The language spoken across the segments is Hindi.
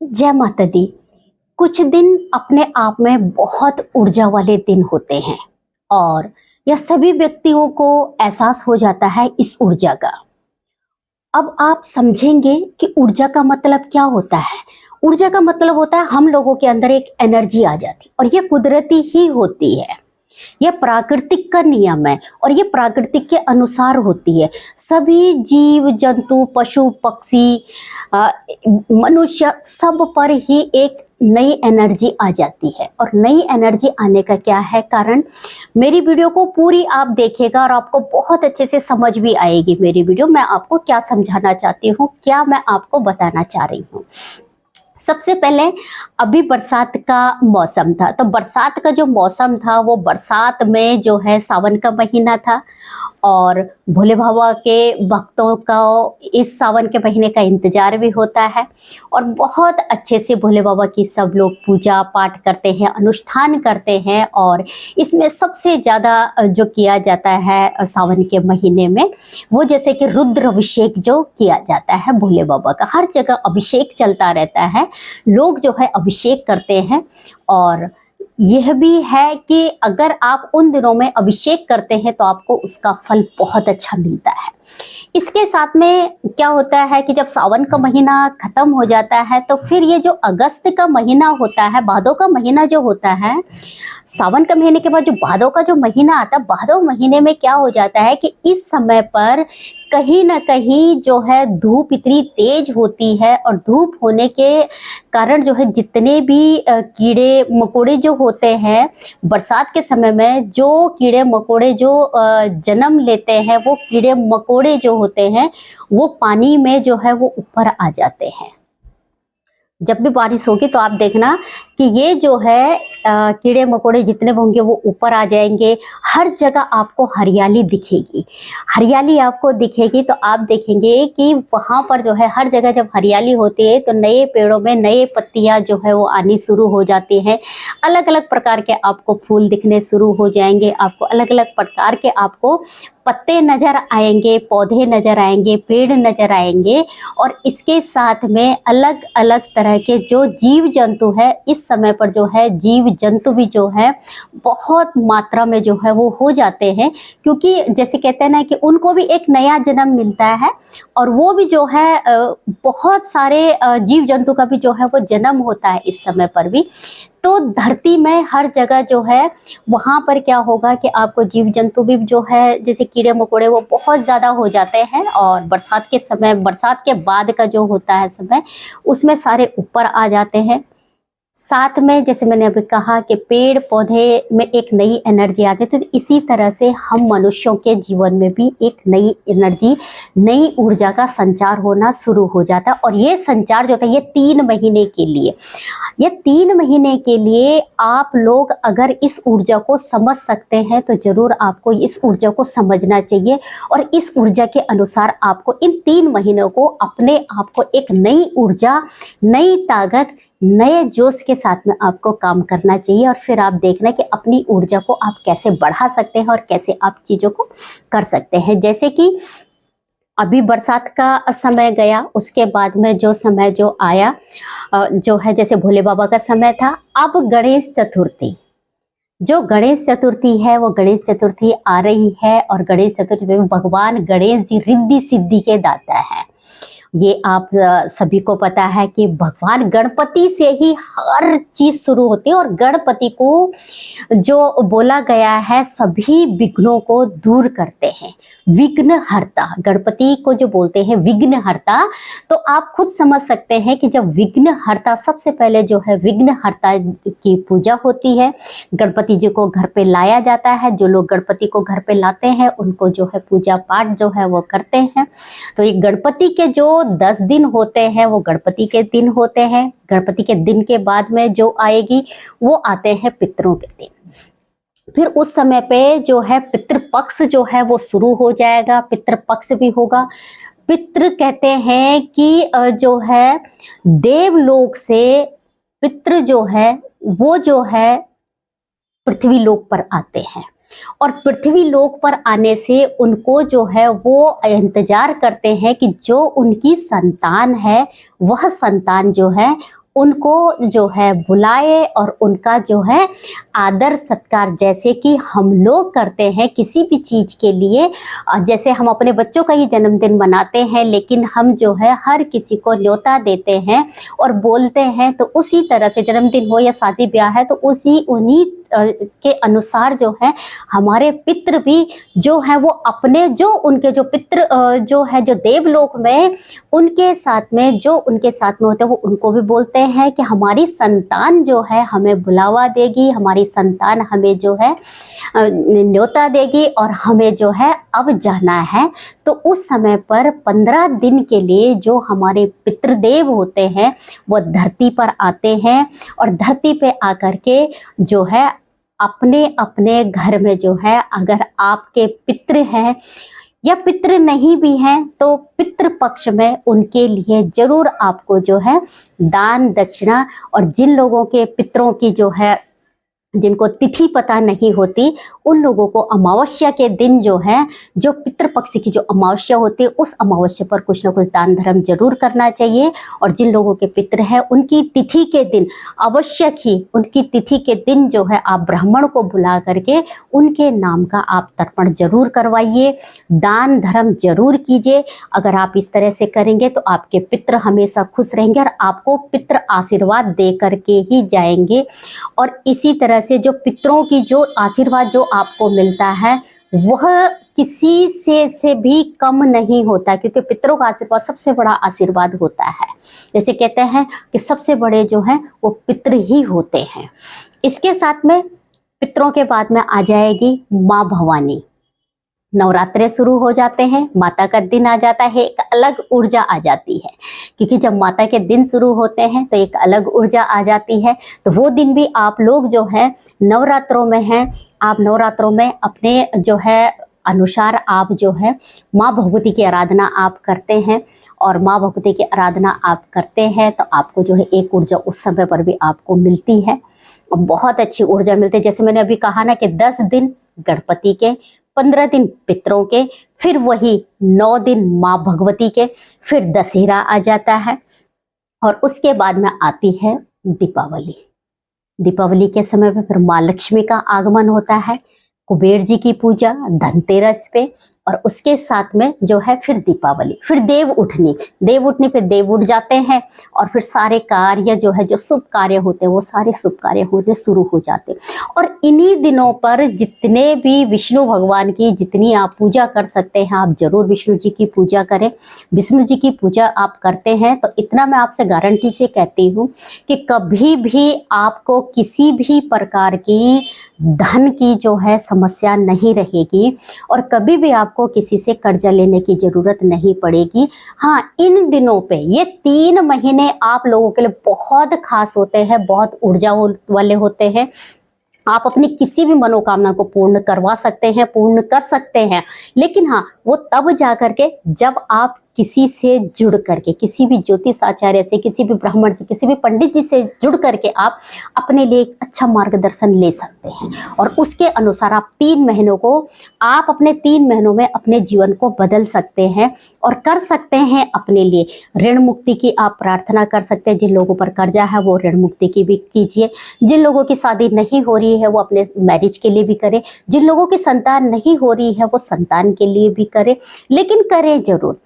जय माता दी। कुछ दिन अपने आप में बहुत ऊर्जा वाले दिन होते हैं और यह सभी व्यक्तियों को एहसास हो जाता है इस ऊर्जा का। अब आप समझेंगे कि ऊर्जा का मतलब क्या होता है। ऊर्जा का मतलब होता है हम लोगों के अंदर एक एनर्जी आ जाती और ये कुदरती ही होती है। यह प्राकृतिक का नियम है और ये प्राकृतिक के अनुसार होती है। सभी जीव जंतु पशु पक्षी अ, मनुष्य सब पर ही एक नई एनर्जी आ जाती है। और नई एनर्जी आने का क्या है कारण, मेरी वीडियो को पूरी आप देखिएगा और आपको बहुत अच्छे से समझ भी आएगी मेरी वीडियो। मैं आपको क्या समझाना चाहती हूँ, क्या मैं आपको बताना चाह रही हूँ। सबसे पहले अभी बरसात का मौसम था, तो बरसात का जो मौसम था वो बरसात में जो है सावन का महीना था और भोले बाबा के भक्तों का इस सावन के महीने का इंतजार भी होता है और बहुत अच्छे से भोले बाबा की सब लोग पूजा पाठ करते हैं, अनुष्ठान करते हैं। और इसमें सबसे ज़्यादा जो किया जाता है सावन के महीने में, वो जैसे कि रुद्र अभिषेक जो किया जाता है भोले बाबा का, हर जगह अभिषेक चलता रहता है। लोग जो है अभिषेक करते हैं और यह भी है कि अगर आप उन दिनों में अभिषेक करते हैं तो आपको उसका फल बहुत अच्छा मिलता है। इसके साथ में क्या होता है कि जब सावन का महीना खत्म हो जाता है तो फिर ये जो अगस्त का महीना होता है, भादों का महीना जो होता है, सावन का महीने के बाद जो भादों का जो महीना आता है, भादों महीने में क्या हो जाता है कि इस समय पर कहीं ना कहीं जो है धूप इतनी तेज होती है और धूप होने के कारण जो है जितने भी कीड़े मकोड़े जो होते हैं, बरसात के समय में जो कीड़े मकोड़े जो जन्म लेते हैं, वो कीड़े मकोड़े जो होते हैं वो पानी में जो है वो ऊपर आ जाते हैं। जब भी बारिश होगी तो आप देखना कि ये जो है कीड़े मकोड़े जितने भी होंगे वो ऊपर आ जाएंगे। हर जगह आपको हरियाली दिखेगी, हरियाली आपको दिखेगी तो आप देखेंगे कि वहाँ पर जो है हर जगह जब हरियाली होती है तो नए पेड़ों में नए पत्तियाँ जो है वो आनी शुरू हो जाती हैं। अलग अलग प्रकार के आपको फूल दिखने शुरू हो जाएंगे, आपको अलग अलग प्रकार के आपको पत्ते नजर आएंगे, पौधे नजर आएंगे, पेड़ नजर आएंगे। और इसके साथ में अलग अलग तरह के जो जीव जंतु है, इस समय पर जो है जीव जंतु भी जो है बहुत मात्रा में जो है वो हो जाते हैं, क्योंकि जैसे कहते हैं ना कि उनको भी एक नया जन्म मिलता है और वो भी जो है बहुत सारे जीव जंतु का भी जो है वो जन्म होता है इस समय पर भी। तो धरती में हर जगह जो है वहाँ पर क्या होगा कि आपको जीव जंतु भी जो है जैसे कीड़े मकोड़े वो बहुत ज़्यादा हो जाते हैं। और बरसात के समय, बरसात के बाद का जो होता है समय, उसमें सारे ऊपर आ जाते हैं। साथ में जैसे मैंने अभी कहा कि पेड़ पौधे में एक नई एनर्जी आ जाती है, तो इसी तरह से हम मनुष्यों के जीवन में भी एक नई एनर्जी, नई ऊर्जा का संचार होना शुरू हो जाता है। और ये संचार जो होता है ये 3 महीने के लिए, ये 3 महीने के लिए आप लोग अगर इस ऊर्जा को समझ सकते हैं तो जरूर आपको इस ऊर्जा को समझना चाहिए। और इस ऊर्जा के अनुसार आपको इन 3 महीनों को अपने आप को एक नई ऊर्जा, नई ताकत, नए जोश के साथ में आपको काम करना चाहिए। और फिर आप देखना कि अपनी ऊर्जा को आप कैसे बढ़ा सकते हैं और कैसे आप चीज़ों को कर सकते हैं। जैसे कि अभी बरसात का समय गया, उसके बाद में जो समय जो आया जो है जैसे भोले बाबा का समय था। अब गणेश चतुर्थी, जो गणेश चतुर्थी है वो गणेश चतुर्थी आ रही है और गणेश चतुर्थी में भगवान गणेश जी रिद्धि सिद्धि के दाता है। ये आप सभी को पता है कि भगवान गणपति से ही हर चीज शुरू होती है और गणपति को जो बोला गया है सभी विघ्नों को दूर करते हैं, विघ्नहर्ता। गणपति को जो बोलते हैं विघ्नहर्ता, तो आप खुद समझ सकते हैं कि जब विघ्नहर्ता, सबसे पहले जो है विघ्नहर्ता की पूजा होती है, गणपति जी को घर पे लाया जाता है। जो लोग गणपति को घर पे लाते हैं उनको जो है पूजा पाठ जो है वो करते हैं। तो ये गणपति के जो 10 दिन होते हैं वो गणपति के दिन होते हैं। गणपति के दिन के बाद में जो आएगी वो आते हैं पितरों के दिन। फिर उस समय पे जो है पितृपक्ष जो है वो शुरू हो जाएगा, पितृपक्ष भी होगा। पितृ कहते हैं कि जो है देवलोक से पितृ जो है वो जो है पृथ्वी लोक पर आते हैं और पृथ्वी लोक पर आने से उनको जो है वो इंतजार करते हैं कि जो उनकी संतान है वह संतान जो है उनको जो है बुलाए और उनका जो है आदर सत्कार, जैसे कि हम लोग करते हैं किसी भी चीज़ के लिए। जैसे हम अपने बच्चों का ही जन्मदिन मनाते हैं, लेकिन हम जो है हर किसी को न्योता देते हैं और बोलते हैं, तो उसी तरह से जन्मदिन हो या शादी ब्याह है तो उन्हीं के अनुसार जो है हमारे पितृ भी जो है वो अपने जो उनके जो पितृ जो है जो देवलोक में उनके साथ में जो उनके साथ में होते हैं वो उनको भी बोलते हैं कि हमारी संतान जो है हमें बुलावा देगी, हमारी संतान हमें जो है न्योता देगी और हमें जो है अब जाना है। तो उस समय पर 15 दिन के लिए जो हमारे पितृदेव होते हैं वो धरती पर आते हैं और धरती पे आकर के जो है अपने अपने घर में जो है, अगर आपके पितृ हैं या पितृ नहीं भी हैं तो पितृ पक्ष में उनके लिए जरूर आपको जो है दान दक्षिणा, और जिन लोगों के पितरों की जो है जिनको तिथि पता नहीं होती उन लोगों को अमावस्या के दिन जो है जो पितृपक्ष की जो अमावस्या होती है उस अमावस्या पर कुछ ना कुछ दान धर्म जरूर करना चाहिए। और जिन लोगों के पितृ हैं उनकी तिथि के दिन आवश्यक ही उनकी तिथि के दिन जो है आप ब्राह्मण को बुला करके उनके नाम का आप तर्पण जरूर करवाइए, दान धर्म जरूर कीजिए। अगर आप इस तरह से करेंगे तो आपके पितृ हमेशा खुश रहेंगे और आपको पितृ आशीर्वाद दे करके ही जाएंगे। और इसी तरह से जो पितरों की जो आशीर्वाद जो आपको मिलता है वह किसी से भी कम नहीं होता, क्योंकि पितरों का आशीर्वाद सबसे बड़ा आशीर्वाद होता है। जैसे कहते हैं कि सबसे बड़े जो हैं वो पितृ ही होते हैं। इसके साथ में पितरों के बाद में आ जाएगी माँ भवानी। नवरात्रे शुरू हो जाते हैं, माता का दिन आ जाता है, एक अलग ऊर्जा आ जाती है, क्योंकि जब माता के दिन शुरू होते हैं तो एक अलग ऊर्जा आ जाती है। तो वो दिन भी आप लोग जो है नवरात्रों में हैं, आप नवरात्रों में अपने जो है अनुसार आप जो है माँ भगवती की आराधना आप करते हैं, और माँ भगवती की आराधना आप करते हैं तो आपको जो है एक ऊर्जा उस समय पर भी आपको मिलती है, बहुत अच्छी ऊर्जा मिलती है। जैसे मैंने अभी कहा ना कि 10 दिन गणपति के, 15 दिन पितरों के, फिर वही 9 दिन माँ भगवती के, फिर दशहरा आ जाता है और उसके बाद में आती है दीपावली। दीपावली के समय पे फिर माँ लक्ष्मी का आगमन होता है, कुबेर जी की पूजा धनतेरस पे, और उसके साथ में जो है फिर दीपावली, फिर देव उठनी पे देव उठ जाते हैं और फिर सारे कार्य जो है जो शुभ कार्य होते हैं वो सारे शुभ कार्य होने शुरू हो जाते हैं। और इन्हीं दिनों पर जितने भी विष्णु भगवान की जितनी आप पूजा कर सकते हैं आप जरूर विष्णु जी की पूजा करें। विष्णु जी की पूजा आप करते हैं तो इतना मैं आपसे गारंटी से कहती हूँ कि कभी भी आपको किसी भी प्रकार की धन की जो है समस्या नहीं रहेगी और कभी भी आपको किसी से कर्जा लेने की जरूरत नहीं पड़ेगी। हाँ, इन दिनों पे ये 3 महीने आप लोगों के लिए बहुत खास होते हैं, बहुत ऊर्जा वाले होते हैं। आप अपनी किसी भी मनोकामना को पूर्ण करवा सकते हैं, पूर्ण कर सकते हैं, लेकिन हाँ वो तब जा करके जब आप किसी से जुड़ करके, किसी भी ज्योतिष आचार्य से, किसी भी ब्राह्मण से, किसी भी पंडित जी से जुड़ करके आप अपने लिए एक अच्छा मार्गदर्शन ले सकते हैं। और उसके अनुसार आप 3 महीनों को आप अपने 3 महीनों में अपने जीवन को बदल सकते हैं और कर सकते हैं अपने लिए। ऋण मुक्ति की आप प्रार्थना कर सकते हैं, जिन लोगों पर कर्जा है वो ऋण मुक्ति की भी कीजिए। जिन लोगों की शादी नहीं हो रही है वो अपने मैरिज के लिए भी करें, जिन लोगों की संतान नहीं हो रही है वो संतान के लिए भी करें, लेकिन करें जरूर।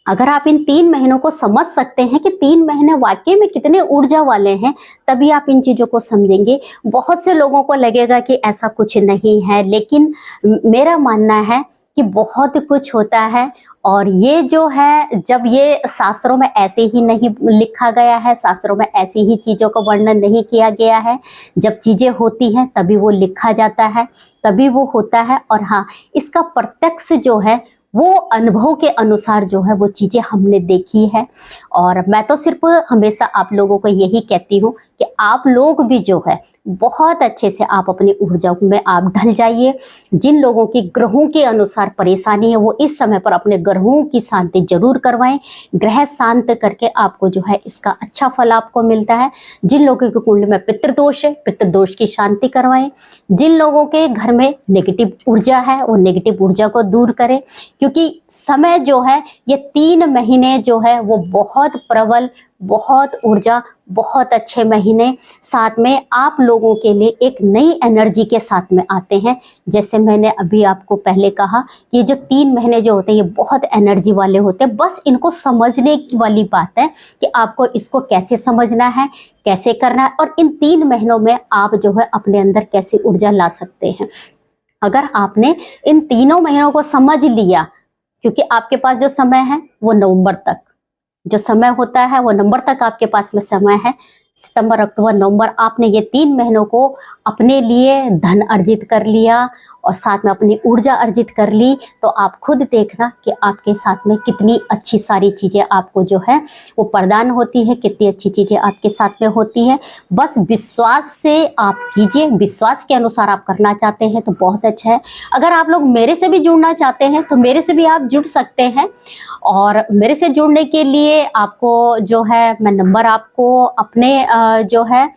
अगर आप इन 3 महीनों को समझ सकते हैं कि 3 महीने वाकई में कितने ऊर्जा वाले हैं, तभी आप इन चीज़ों को समझेंगे। बहुत से लोगों को लगेगा कि ऐसा कुछ नहीं है, लेकिन मेरा मानना है कि बहुत कुछ होता है। और ये जो है जब ये शास्त्रों में ऐसे ही नहीं लिखा गया है, शास्त्रों में ऐसी ही चीज़ों का वर्णन नहीं किया गया है। जब चीज़ें होती हैं तभी वो लिखा जाता है, तभी वो होता है। और हाँ, इसका प्रत्यक्ष जो है वो अनुभव के अनुसार जो है वो चीज़ें हमने देखी है। और मैं तो सिर्फ हमेशा आप लोगों को यही कहती हूँ कि आप लोग भी जो है बहुत अच्छे से आप अपनी ऊर्जा में आप ढल जाइए। जिन लोगों की ग्रहों के अनुसार परेशानी है वो इस समय पर अपने ग्रहों की शांति जरूर करवाएं। ग्रह शांत करके आपको जो है इसका अच्छा फल आपको मिलता है। जिन लोगों के कुंडली में पितृदोष है, पितृदोष की शांति करवाएं। जिन लोगों के घर में नेगेटिव ऊर्जा है वो नेगेटिव ऊर्जा को दूर करें, क्योंकि समय जो है ये 3 महीने जो है वो बहुत प्रबल, बहुत ऊर्जा, बहुत अच्छे महीने साथ में आप लोगों के लिए एक नई एनर्जी के साथ में आते हैं। जैसे मैंने अभी आपको पहले कहा कि ये जो 3 महीने जो होते हैं ये बहुत एनर्जी वाले होते हैं। बस इनको समझने वाली बात है कि आपको इसको कैसे समझना है, कैसे करना है, और इन 3 महीनों में आप जो है अपने अंदर कैसी ऊर्जा ला सकते हैं। अगर आपने इन तीनों महीनों को समझ लिया, क्योंकि आपके पास जो समय है वो नवंबर तक जो समय होता है, वो नवंबर तक आपके पास में समय है। सितंबर, अक्टूबर, नवंबर, आपने ये 3 महीनों को अपने लिए धन अर्जित कर लिया और साथ में अपनी ऊर्जा अर्जित कर ली, तो आप खुद देखना कि आपके साथ में कितनी अच्छी सारी चीज़ें आपको जो है वो प्रदान होती है, कितनी अच्छी चीज़ें आपके साथ में होती हैं। बस विश्वास से आप कीजिए, विश्वास के अनुसार आप करना चाहते हैं तो बहुत अच्छा है। अगर आप लोग मेरे से भी जुड़ना चाहते हैं तो मेरे से भी आप जुड़ सकते हैं, और मेरे से जुड़ने के लिए आपको जो है मैं नंबर आपको अपने जो है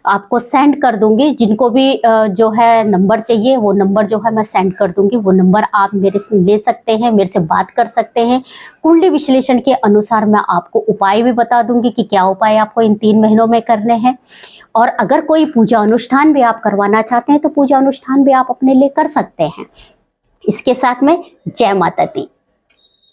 आपको सेंड कर दूंगी। जिनको भी जो है नंबर चाहिए वो नंबर जो है मैं सेंड कर दूंगी। वो नंबर आप मेरे से ले सकते हैं, मेरे से बात कर सकते हैं। कुंडली विश्लेषण के अनुसार मैं आपको उपाय भी बता दूंगी कि क्या उपाय आपको इन 3 महीनों में करने हैं। और अगर कोई पूजा अनुष्ठान भी आप करवाना चाहते हैं तो पूजा अनुष्ठान भी आप अपने लिए कर सकते हैं। इसके साथ में जय माता दी।